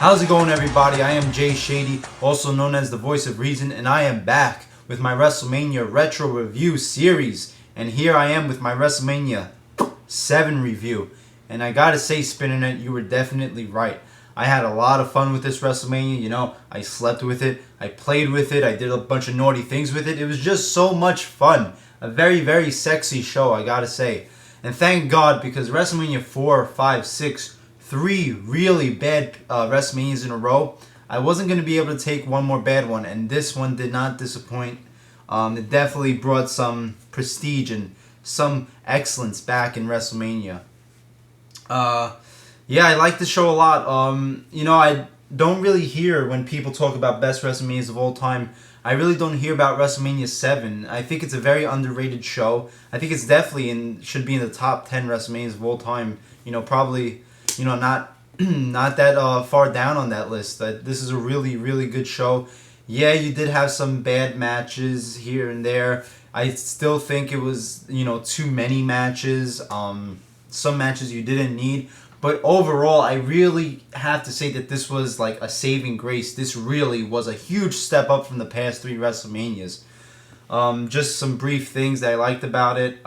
How's it going, everybody? I am Jay Shady, also known as the Voice of Reason, and I am back with my WrestleMania Retro Review series. And here I am with my WrestleMania 7 review. And I gotta say, Spinnernet, you were definitely right. I had a lot of fun with this WrestleMania. You know, I slept with it, I played with it, I did a bunch of naughty things with it. It was just so much fun. A very, very sexy show, I gotta say. And thank God, because WrestleMania 4, 5, 6, 3 really bad WrestleManias in a row, I wasn't going to be able to take one more bad one, and this one did not disappoint. It definitely brought some prestige and some excellence back in WrestleMania. Yeah, I like the show a lot. You know, I don't really hear when people talk about best WrestleManias of all time. I really don't hear about WrestleMania 7. I think it's a very underrated show. I think it's definitely should be in the top 10 WrestleManias of all time. You know, probably, you know, not that far down on that list. This is a really, really good show. Yeah, you did have some bad matches here and there. I still think it was, you know, too many matches. Some matches you didn't need. But overall, I really have to say that this was like a saving grace. This really was a huge step up from the past 3 WrestleManias. Just some brief things that I liked about it.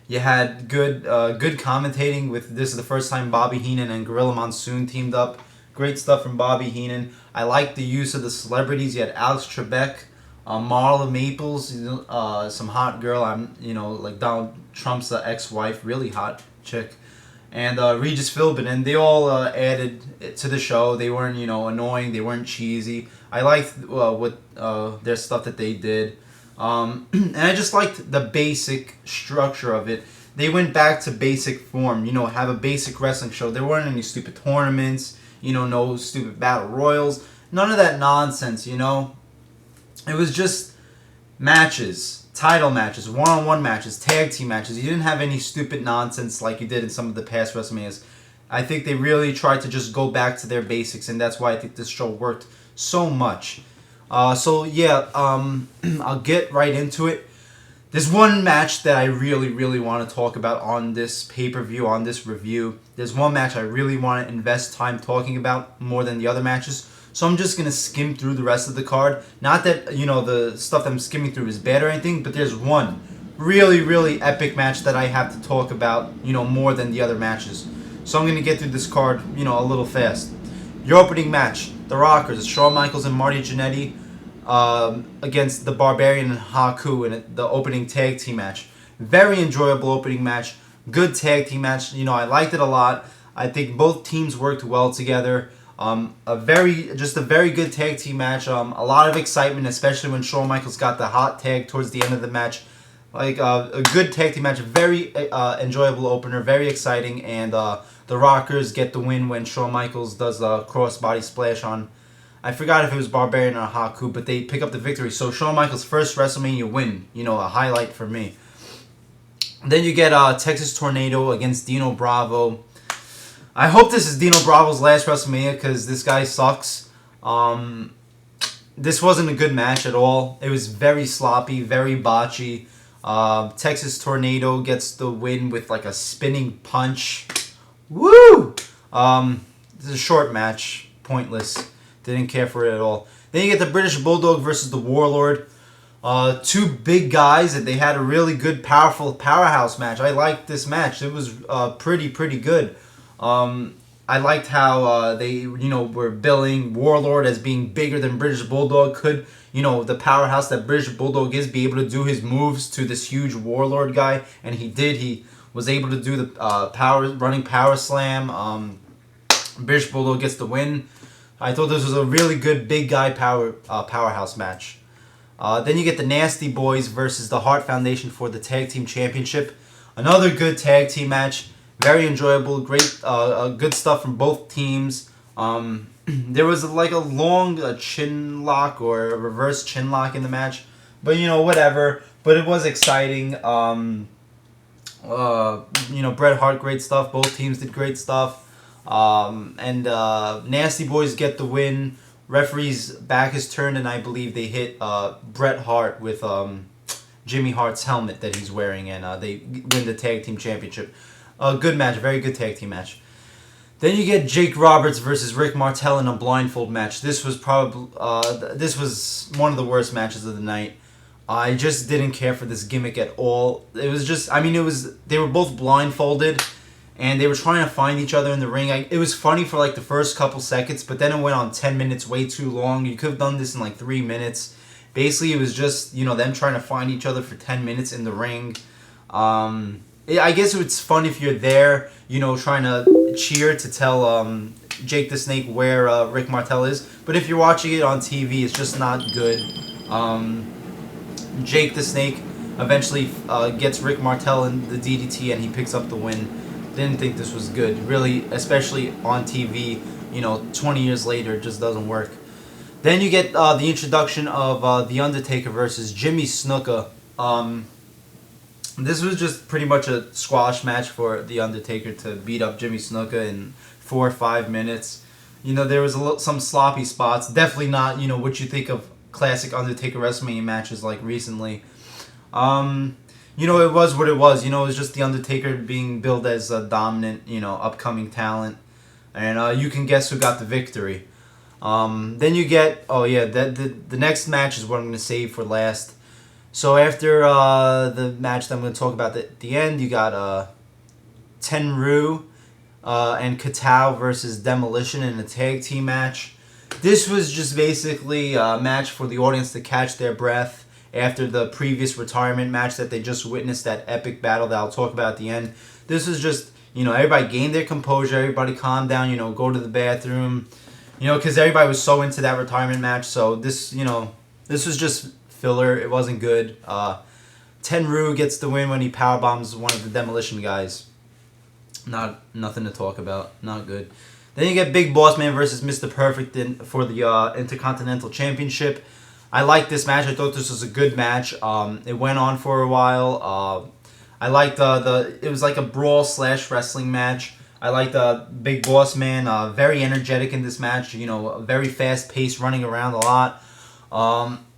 You had good commentating with, this is the first time Bobby Heenan and Gorilla Monsoon teamed up. Great stuff from Bobby Heenan. I liked the use of the celebrities. You had Alex Trebek, Marla Maples, some hot girl. Like Donald Trump's ex-wife, really hot chick. And Regis Philbin, and they all added to the show. They weren't, you know, annoying. They weren't cheesy. I liked their stuff that they did. And I just liked the basic structure of it. They went back to basic form, you know, have a basic wrestling show. There weren't any stupid tournaments, you know, no stupid battle royals. None of that nonsense, you know. It was just matches, title matches, one-on-one matches, tag team matches. You didn't have any stupid nonsense like you did in some of the past WrestleManias. I think they really tried to just go back to their basics, and that's why I think this show worked so much. I'll get right into it. There's one match that I really, really want to talk about on this pay-per-view, on this review. There's one match I really want to invest time talking about more than the other matches. So I'm just going to skim through the rest of the card. Not that, you know, the stuff I'm skimming through is bad or anything, but there's one really, really epic match that I have to talk about, you know, more than the other matches. So I'm going to get through this card, you know, a little fast. Your opening match, The Rockers, Shawn Michaels and Marty Jannetty against the Barbarian and Haku in the opening tag team match. Very enjoyable opening match. Good tag team match. You know, I liked it a lot. I think both teams worked well together. A very good tag team match. A lot of excitement, especially when Shawn Michaels got the hot tag towards the end of the match. Like a good tag team match, very enjoyable opener, very exciting, and the Rockers get the win when Shawn Michaels does a crossbody splash on, I forgot if it was Barbarian or Haku, but they pick up the victory. So Shawn Michaels' first WrestleMania win, you know, a highlight for me. Then you get Texas Tornado against Dino Bravo. I hope this is Dino Bravo's last WrestleMania because this guy sucks. This wasn't a good match at all. It was very sloppy, very botchy. Texas Tornado gets the win with like a spinning punch. Woo! This is a short match. Pointless. Didn't care for it at all. Then you get the British Bulldog versus the Warlord. 2 big guys, and they had a really good, powerful powerhouse match. I liked this match. It was pretty good. I liked how they, you know, were billing Warlord as being bigger than British Bulldog could. You know, the powerhouse that British Bulldog is, be able to do his moves to this huge Warlord guy, and he did. He was able to do the running power slam. British Bulldog gets the win. I thought this was a really good big guy powerhouse match. Then you get the Nasty Boys versus the Hart Foundation for the Tag Team Championship. Another good tag team match. Very enjoyable. Great, good stuff from both teams. There was like a long chin lock or a reverse chin lock in the match. But, you know, whatever. But it was exciting. You know, Bret Hart, great stuff. Both teams did great stuff. Nasty Boys get the win. Referee's back is turned, and I believe they hit Bret Hart with Jimmy Hart's helmet that he's wearing, and they win the tag team championship. Good match, very good tag team match. Then you get Jake Roberts versus Rick Martel in a blindfold match. This was probably this was one of the worst matches of the night. I just didn't care for this gimmick at all. It was just, I mean, they were both blindfolded, and they were trying to find each other in the ring. It was funny for like the first couple seconds, but then it went on 10 minutes, way too long. You could have done this in like 3 minutes. Basically, it was just, them trying to find each other for 10 minutes in the ring. I guess it's fun if you're there, trying to cheer to tell Jake the Snake where Rick Martel is. But if you're watching it on TV, it's just not good. Jake the Snake eventually gets Rick Martel in the DDT, and he picks up the win. Didn't think this was good, really, especially on TV. 20 years later, it just doesn't work. Then you get the introduction of The Undertaker versus Jimmy Snuka. This was just pretty much a squash match for The Undertaker to beat up Jimmy Snuka in 4 or 5 minutes. There was some sloppy spots. Definitely not, what you think of classic Undertaker WrestleMania matches like recently. It was what it was. It was just The Undertaker being billed as a dominant, upcoming talent. And you can guess who got the victory. Then you get, the next match is what I'm going to save for last. So after the match that I'm going to talk about at the end, you got Tenryu and Katao versus Demolition in a tag team match. This was just basically a match for the audience to catch their breath after the previous retirement match that they just witnessed, that epic battle that I'll talk about at the end. This was just, everybody gained their composure, everybody calmed down, go to the bathroom, because everybody was so into that retirement match. So this, this was just filler. It wasn't good. Tenryu gets the win when he powerbombs one of the Demolition guys. Nothing to talk about. Not good. Then you get Big Boss Man versus Mr. Perfect for the Intercontinental Championship. I liked this match. I thought this was a good match. It went on for a while. I liked it was like a brawl / wrestling match. I liked Big Boss Man. Very energetic in this match. Very fast paced, running around a lot.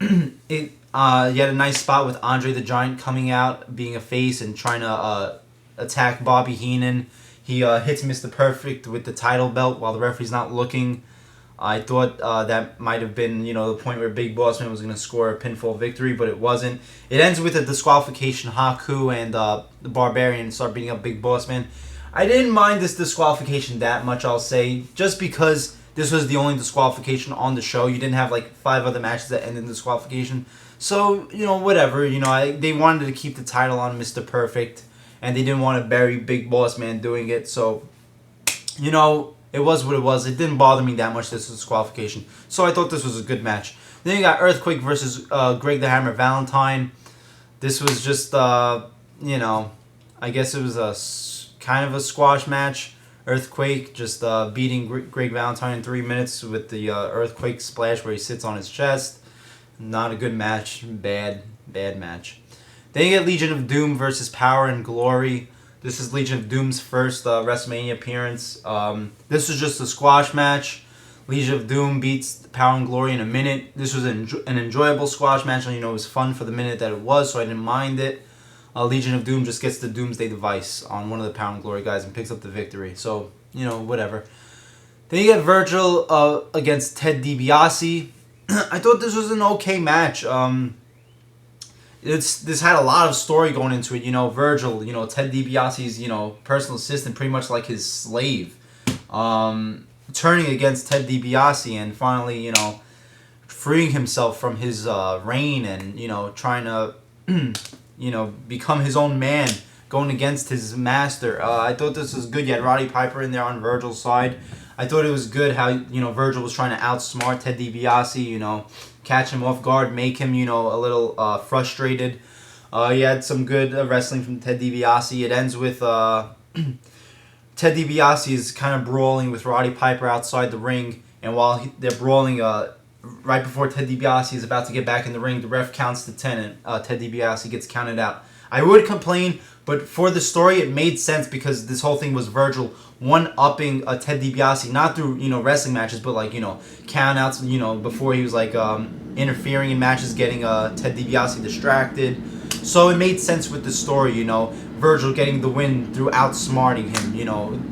You had a nice spot with Andre the Giant coming out, being a face and trying to attack Bobby Heenan. He hits Mr. Perfect with the title belt while the referee's not looking. I thought that might have been, the point where Big Boss Man was going to score a pinfall victory, but it wasn't. It ends with a disqualification. Haku and the Barbarian start beating up Big Boss Man. I didn't mind this disqualification that much, I'll say, just because this was the only disqualification on the show. You didn't have like 5 other matches that ended in disqualification. So, whatever. They wanted to keep the title on Mr. Perfect, and they didn't want to bury Big Boss Man doing it. So, it was what it was. It didn't bother me that much, this disqualification. So I thought this was a good match. Then you got Earthquake versus Greg the Hammer Valentine. This was just, I guess it was kind of a squash match. Earthquake just beating Greg Valentine in 3 minutes with the Earthquake splash where he sits on his chest. Not a good match. Bad match. Then you get Legion of Doom versus Power and Glory. This is Legion of Doom's first WrestleMania appearance. This was just a squash match. Legion of Doom beats Power and Glory in a minute. This was an enjoyable squash match. It was fun for the minute that it was, so I didn't mind it. Legion of Doom just gets the Doomsday Device on one of the Power and Glory guys and picks up the victory. So, whatever. Then you get Virgil against Ted DiBiase. I thought this was an okay match. This had a lot of story going into it. Virgil, Ted DiBiase's, personal assistant, pretty much like his slave, turning against Ted DiBiase and finally, freeing himself from his reign and, trying to, become his own man, going against his master. I thought this was good. You had Roddy Piper in there on Virgil's side. I thought it was good how, Virgil was trying to outsmart Ted DiBiase, catch him off guard, make him, a little frustrated. You had some good wrestling from Ted DiBiase. It ends with Ted DiBiase is kind of brawling with Roddy Piper outside the ring, and while they're brawling, right before Ted DiBiase is about to get back in the ring, the ref counts to 10, and Ted DiBiase gets counted out. I would complain, but for the story, it made sense because this whole thing was Virgil one-upping Ted DiBiase, not through, wrestling matches, but like, count-outs, before he was like interfering in matches, getting Ted DiBiase distracted. So it made sense with the story, Virgil getting the win through outsmarting him,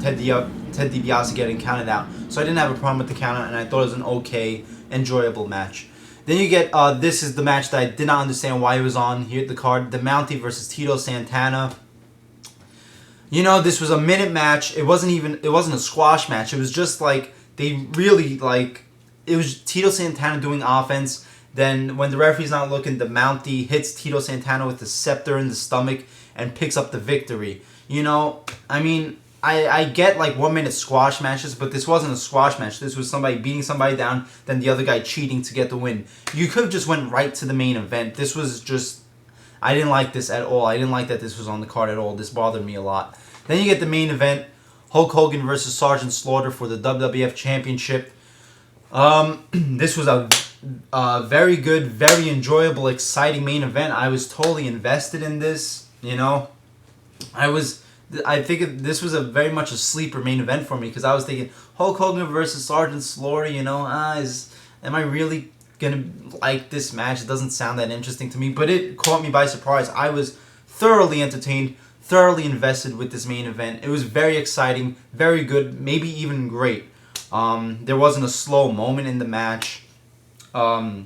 Ted DiBiase getting counted out. So I didn't have a problem with the count out, and I thought it was an okay, enjoyable match. Then you get, this is the match that I did not understand why it was on here at the card. The Mountie versus Tito Santana. This was a minute match. It wasn't a squash match. It was just like, they really, it was Tito Santana doing offense. Then when the referee's not looking, the Mountie hits Tito Santana with the scepter in the stomach and picks up the victory. I get 1 minute squash matches, but this wasn't a squash match. This was somebody beating somebody down, then the other guy cheating to get the win. You could have just went right to the main event. This was just, I didn't like this at all. I didn't like that this was on the card at all. This bothered me a lot. Then you get the main event, Hulk Hogan versus Sergeant Slaughter for the WWF Championship. This was a very good, very enjoyable, exciting main event. I was totally invested in this. I think this was very much a sleeper main event for me, because I was thinking Hulk Hogan versus Sergeant Slaughter. Am I really gonna like this match? It doesn't sound that interesting to me, but it caught me by surprise. I was thoroughly entertained, thoroughly invested with this main event. It was very exciting, very good, maybe even great. There wasn't a slow moment in the match. For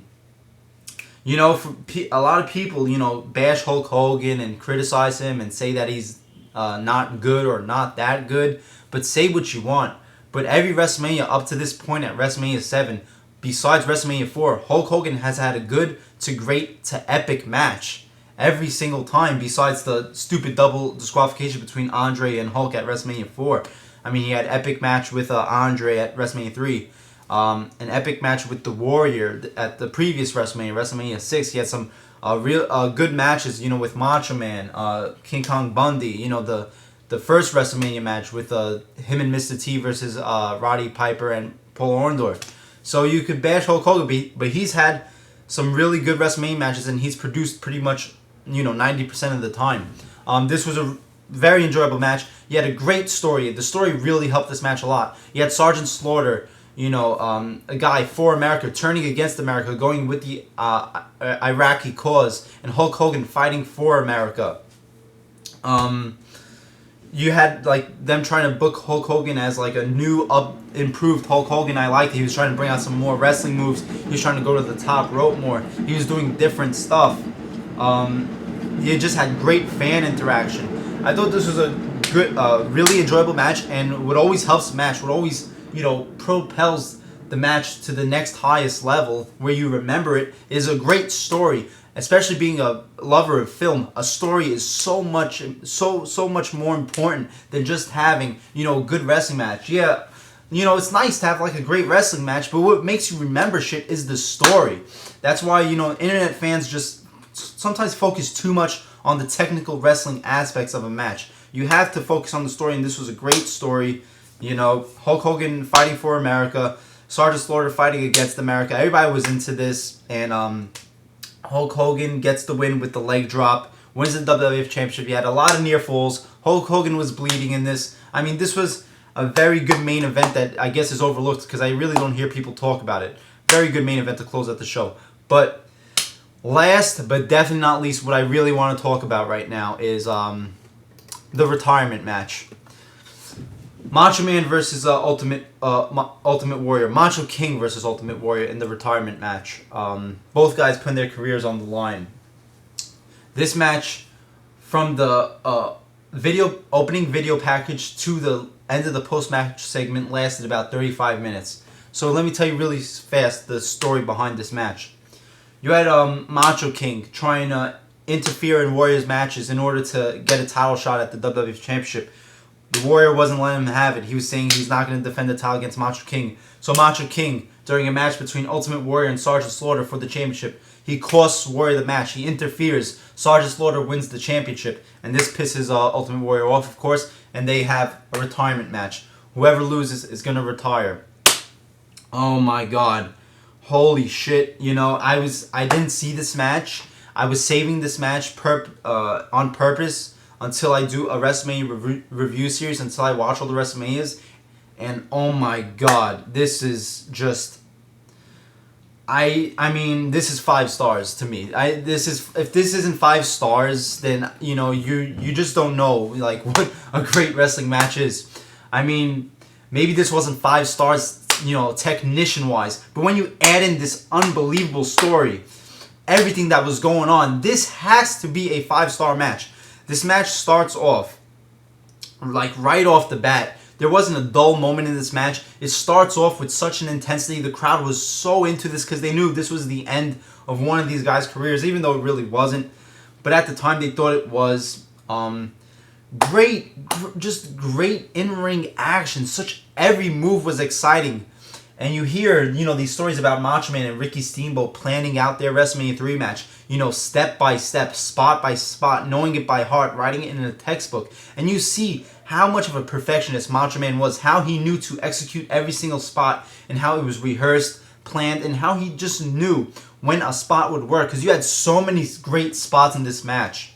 a lot of people, bash Hulk Hogan and criticize him and say that he's not good or not that good, but say what you want. But every WrestleMania up to this point at WrestleMania 7, besides WrestleMania 4, Hulk Hogan has had a good to great to epic match every single time, besides the stupid double disqualification between Andre and Hulk at WrestleMania 4. He had epic match with Andre at WrestleMania 3. An epic match with the Warrior at the previous WrestleMania 6. He had some real good matches, with Macho Man, King Kong Bundy, the first WrestleMania match with him and Mr. T versus Roddy Piper and Paul Orndorff. So you could bash Hulk Hogan, but he's had some really good WrestleMania matches, and he's produced pretty much 90% of the time. This was a very enjoyable match. You had a great story. The story really helped this match a lot. You had Sergeant Slaughter, a guy for America, turning against America, going with the Iraqi cause, and Hulk Hogan fighting for America. You had them trying to book Hulk Hogan as a new, improved Hulk Hogan. I liked it. He was trying to bring out some more wrestling moves. He was trying to go to the top rope more. He was doing different stuff. He just had great fan interaction. I thought this was a good, really enjoyable match, and what always helps the match, what always propels the match to the next highest level where you remember it, is a great story. Especially being a lover of film, a story is so much more important than just having a good wrestling match. Yeah, it's nice to have a great wrestling match, but what makes you remember shit is the story. That's why internet fans just sometimes focus too much on the technical wrestling aspects of a match. You have to focus on the story, and this was a great story. Hulk Hogan fighting for America, Sergeant Slaughter fighting against America. Everybody was into this, and Hulk Hogan gets the win with the leg drop, wins the WWF Championship. He had a lot of near falls. Hulk Hogan was bleeding in this. This was a very good main event that I guess is overlooked because I really don't hear people talk about it. Very good main event to close out the show. But last, but definitely not least, what I really want to talk about right now is the retirement match. Macho Man versus Ultimate Warrior. Macho King versus Ultimate Warrior in the retirement match. Both guys putting their careers on the line. This match, from the opening video package to the end of the post-match segment, lasted about 35 minutes. So let me tell you really fast the story behind this match. You had Macho King trying to interfere in Warrior's matches in order to get a title shot at the WWF Championship. The Warrior wasn't letting him have it. He was saying he's not going to defend the title against Macho King. So Macho King, during a match between Ultimate Warrior and Sergeant Slaughter for the championship, he costs Warrior the match. He interferes. Sergeant Slaughter wins the championship. And this pisses Ultimate Warrior off, of course. And they have a retirement match. Whoever loses is going to retire. Oh my god. Holy shit. I didn't see this match. I was saving this match on purpose until I do a WrestleMania review series, until I watch all the WrestleManias. And oh my god, this is just... I mean, this is 5 stars to me. If this isn't 5 stars, then you just don't know like what a great wrestling match is. I mean, maybe this wasn't 5 stars, technician wise, but when you add in this unbelievable story, everything that was going on, this has to be a 5-star match. This match starts off like right off the bat. There wasn't a dull moment in this match. It starts off with such an intensity. The crowd was so into this because they knew this was the end of one of these guys' careers, even though it really wasn't. But at the time, they thought it was. Just great in-ring action. Every move was exciting. And you hear, these stories about Macho Man and Ricky Steamboat planning out their WrestleMania 3 match, step by step, spot by spot, knowing it by heart, writing it in a textbook. And you see how much of a perfectionist Macho Man was, how he knew to execute every single spot, and how it was rehearsed, planned, and how he just knew when a spot would work. Because you had so many great spots in this match.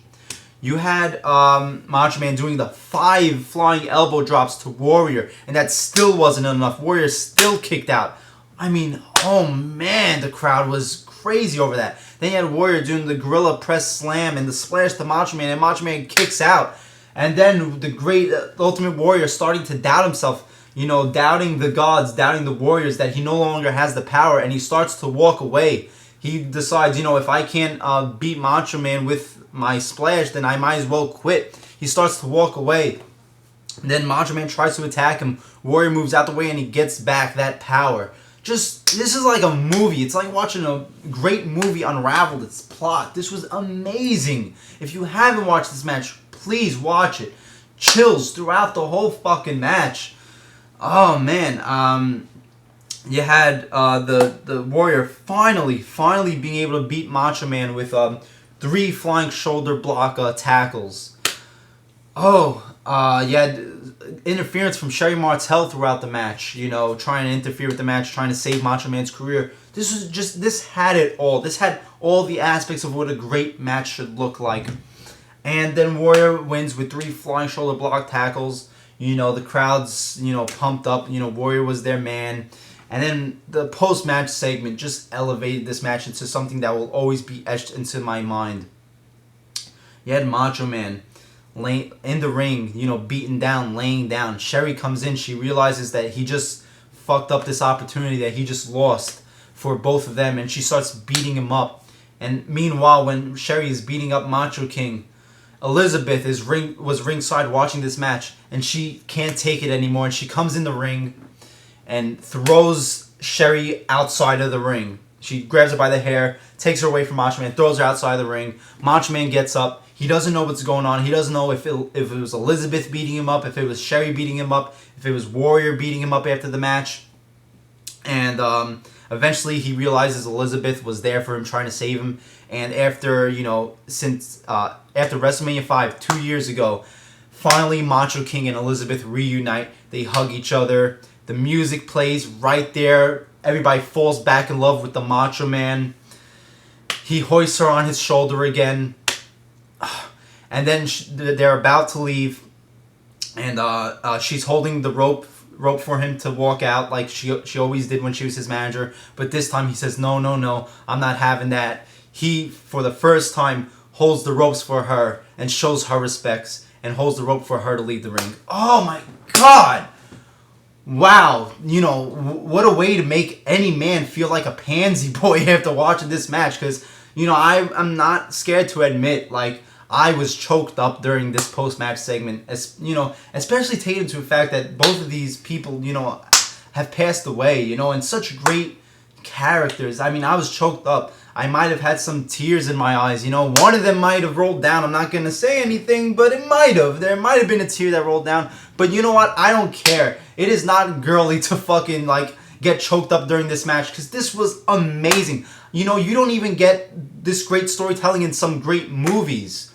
You had Macho Man doing the 5 flying elbow drops to Warrior, and that still wasn't enough. Warrior still kicked out. I mean, oh man, the crowd was crazy over that. Then you had Warrior doing the gorilla press slam and the splash to Macho Man, and Macho Man kicks out. And then the great Ultimate Warrior starting to doubt himself, doubting the gods, doubting the warriors that he no longer has the power, and he starts to walk away. He decides, if I can't beat Macho Man with my splash, then I might as well quit. He starts to walk away. Then Macho Man tries to attack him. Warrior moves out the way and he gets back that power. This is like a movie. It's like watching a great movie unravel its plot. This was amazing. If you haven't watched this match, please watch it. Chills throughout the whole fucking match. Oh man. You had the Warrior finally being able to beat Macho Man with 3 flying shoulder block tackles. You had interference from Sherry Martel throughout the match, trying to interfere with the match, trying to save Macho Man's career. This had it all. This had all the aspects of what a great match should look like. And then Warrior wins with 3 flying shoulder block tackles. The crowd's, pumped up. Warrior was their man. And then the post-match segment just elevated this match into something that will always be etched into my mind. You had Macho Man in the ring, beaten down, laying down. Sherry comes in. She realizes that he just fucked up this opportunity that he just lost for both of them. And she starts beating him up. And meanwhile, when Sherry is beating up Macho King, Elizabeth was ringside watching this match. And she can't take it anymore. And she comes in the ring and throws Sherry outside of the ring. She grabs her by the hair, takes her away from Macho Man, throws her outside of the ring. Macho Man gets up. He doesn't know what's going on. He doesn't know if it was Elizabeth beating him up, if it was Sherry beating him up, if it was Warrior beating him up after the match. And eventually he realizes Elizabeth was there for him, trying to save him. And after, after WrestleMania 5, 2 years ago, finally Macho King and Elizabeth reunite. They hug each other. The music plays right there. Everybody falls back in love with the Macho Man. He hoists her on his shoulder again. And then they're about to leave. And she's holding the rope for him to walk out like she always did when she was his manager. But this time he says, no, I'm not having that. He, for the first time, holds the ropes for her and shows her respects and holds the rope for her to leave the ring. Oh my God! Wow, what a way to make any man feel like a pansy boy after watching this match. Because, I'm not scared to admit, I was choked up during this post-match segment. Especially taken into the fact that both of these people, have passed away, and such great characters. I mean, I was choked up. I might have had some tears in my eyes. One of them might have rolled down. I'm not going to say anything, but it might have. There might have been a tear that rolled down. But you know what? I don't care. It is not girly to fucking, get choked up during this match. Because this was amazing. You don't even get this great storytelling in some great movies.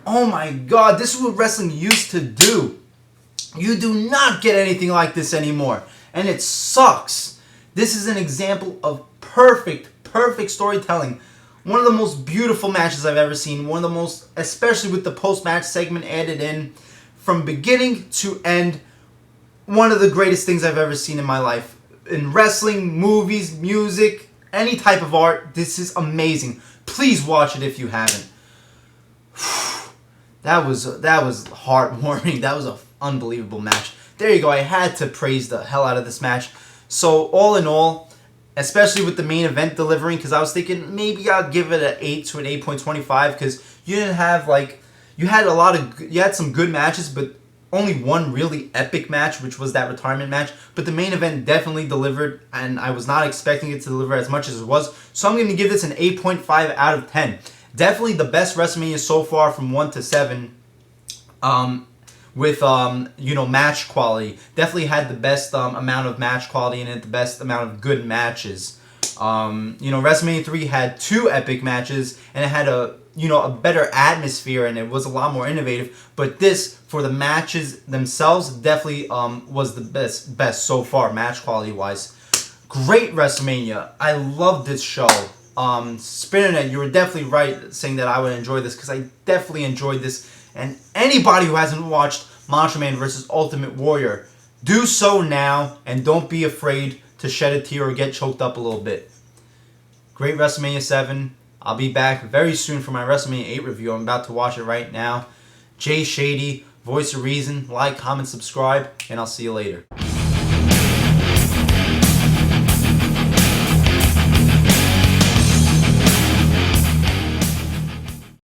Oh my God. This is what wrestling used to do. You do not get anything like this anymore. And it sucks. This is an example of perfect storytelling. One of the most beautiful matches I've ever seen. One of the most, especially with the post-match segment added in. From beginning to end, one of the greatest things I've ever seen in my life. In wrestling, movies, music, any type of art. This is amazing. Please watch it if you haven't. That was heartwarming. That was an unbelievable match. There you go. I had to praise the hell out of this match. So all in all, especially with the main event delivering, because I was thinking maybe I'll give it an 8 to an 8.25 because you didn't have you had some good matches, but only one really epic match, which was that retirement match. But the main event definitely delivered, and I was not expecting it to deliver as much as it was. So I'm going to give this an 8.5 out of 10. Definitely the best WrestleMania so far from 1 to 7. With match quality. Definitely had the best amount of match quality in it, the best amount of good matches. WrestleMania 3 had 2 epic matches, and it had a better atmosphere, and it was a lot more innovative. But this, for the matches themselves, definitely was the best so far, match quality wise. Great WrestleMania. I love this show. Spinnernet, you were definitely right saying that I would enjoy this, because I definitely enjoyed this. And anybody who hasn't watched Macho Man vs. Ultimate Warrior, do so now, and don't be afraid to shed a tear or get choked up a little bit. Great WrestleMania 7. I'll be back very soon for my WrestleMania 8 review. I'm about to watch it right now. Jay Shady, Voice of Reason. Like, comment, subscribe, and I'll see you later.